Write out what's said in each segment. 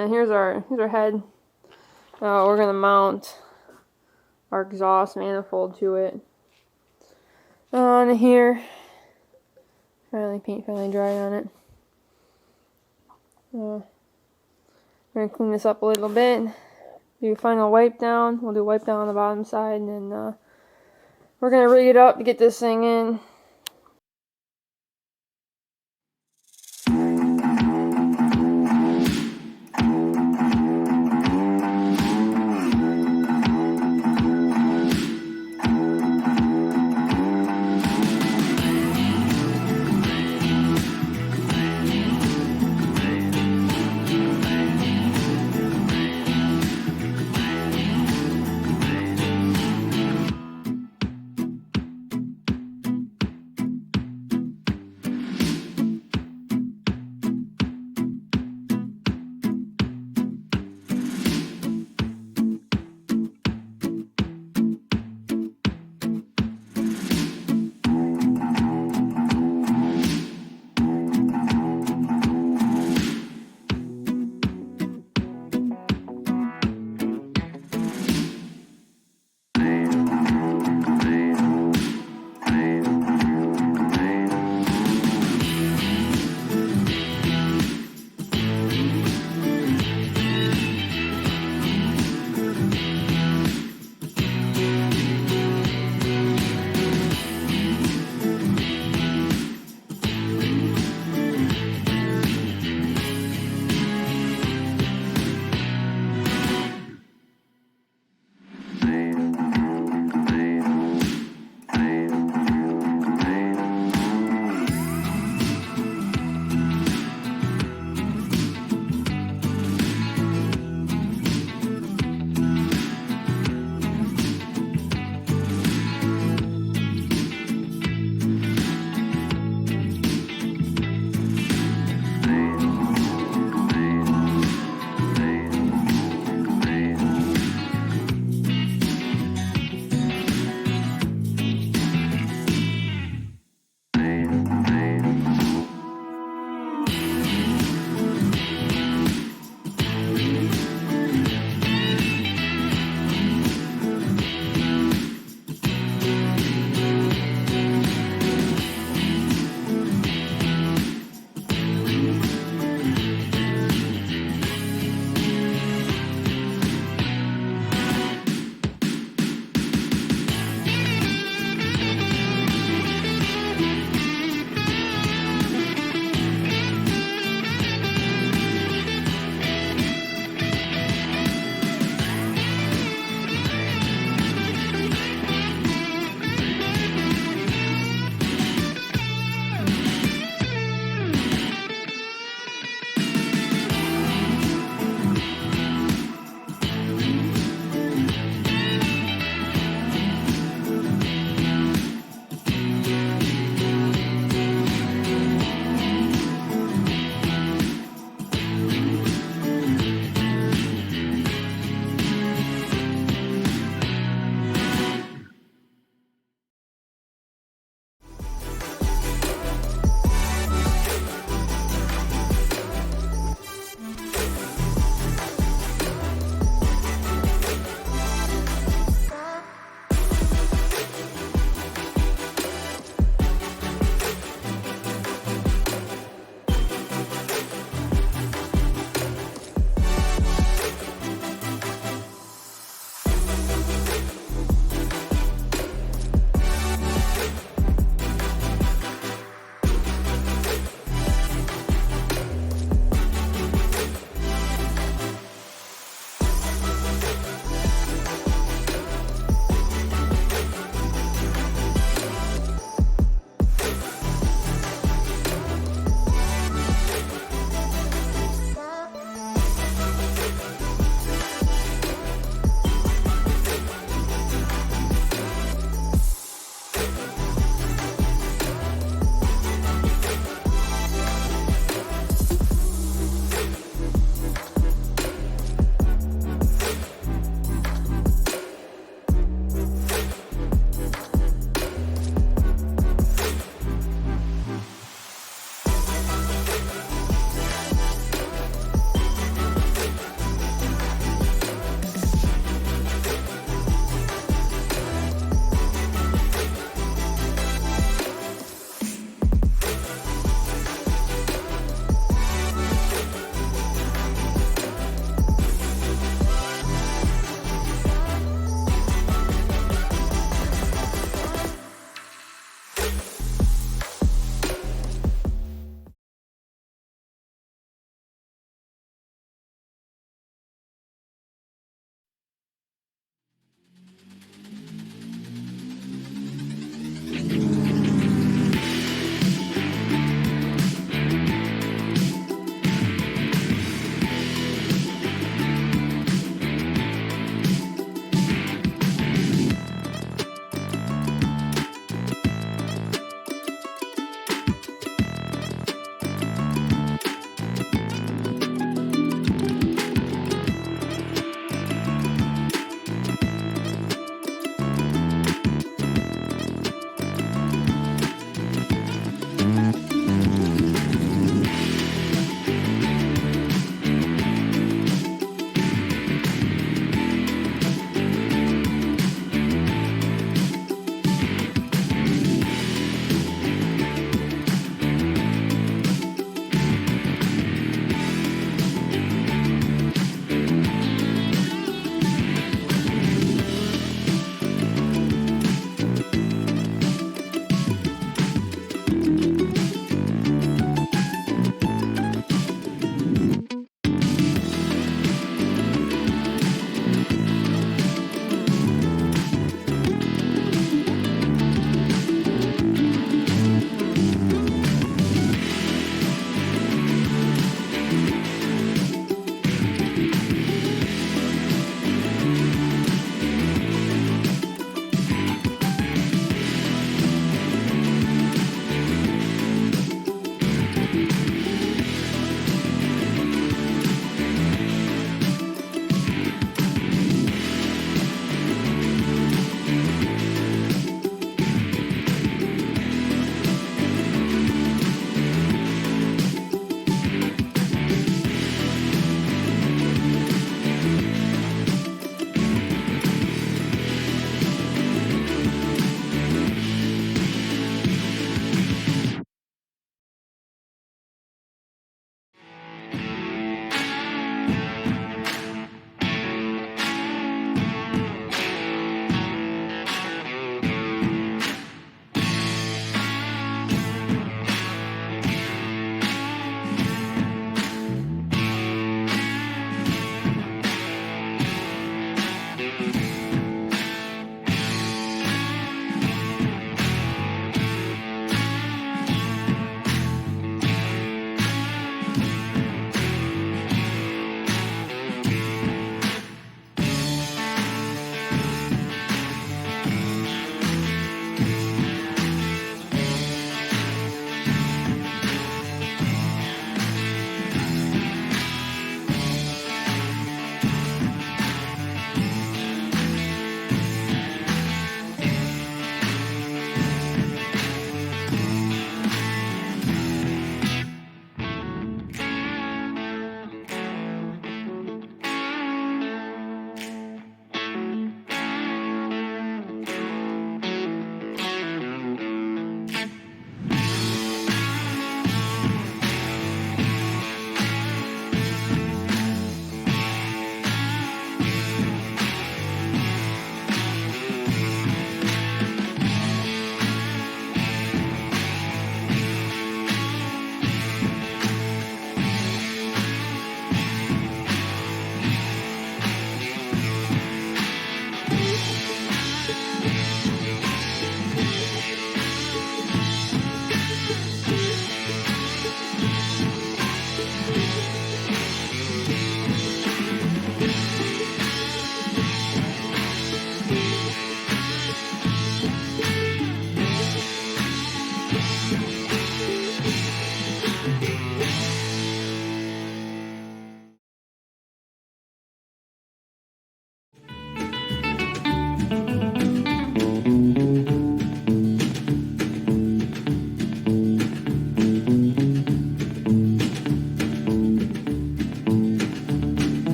And here's our head. We're gonna mount our exhaust manifold to it. On here, paint finally dried on it. We're gonna clean this up a little bit. Do a final wipe down. We'll do a wipe down on the bottom side, and then we're gonna rig it up to get this thing in.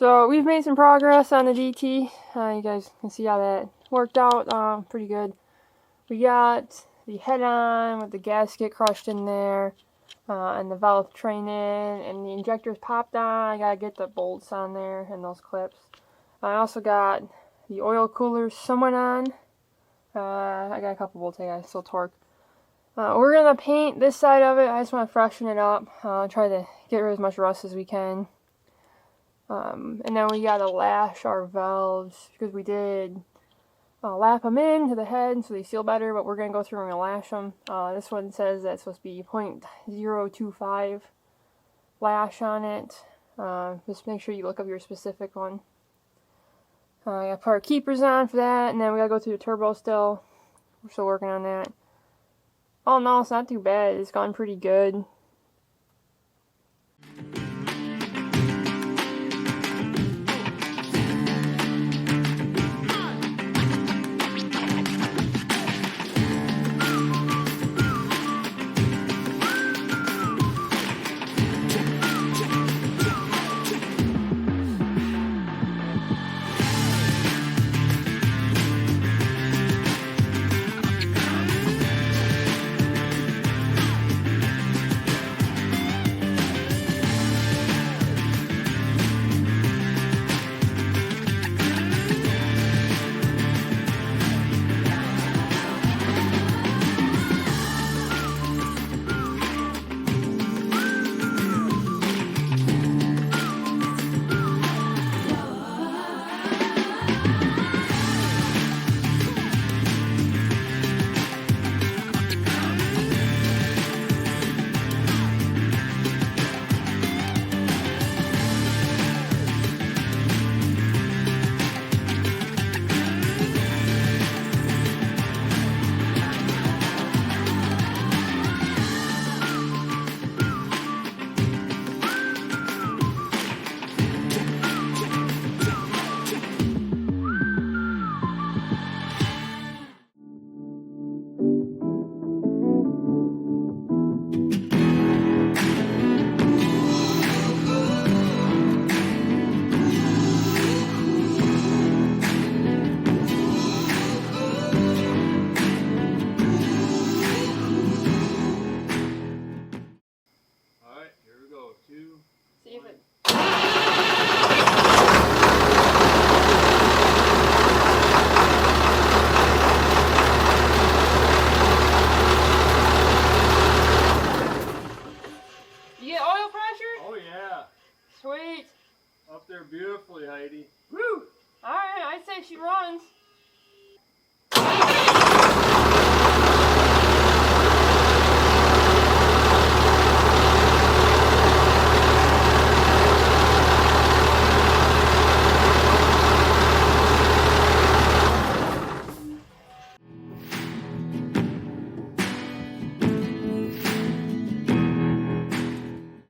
So we've made some progress on the DT. You guys can see how that worked out pretty good. We got the head-on with the gasket crushed in there, and the valve train in, and the injectors popped on. I gotta get the bolts on there and those clips. I also got the oil coolers somewhat on. I got a couple bolts I gotta still torque. We're gonna paint this side of it. I just want to freshen it up. Try to get rid of as much rust as we can. And then we gotta lash our valves because we did lap them in to the head so they seal better, but we're gonna go through and lash them. This one says that's supposed to be 0.025 lash on it. Just make sure you look up your specific one. I gotta put our keepers on for that, and then we gotta go through the turbo still. We're still working on that. All in all, it's not too bad. It's gone pretty good. See if it... You get oil pressure? Oh yeah. Sweet. Up there beautifully, Heidi. Woo! Alright, I'd say she runs.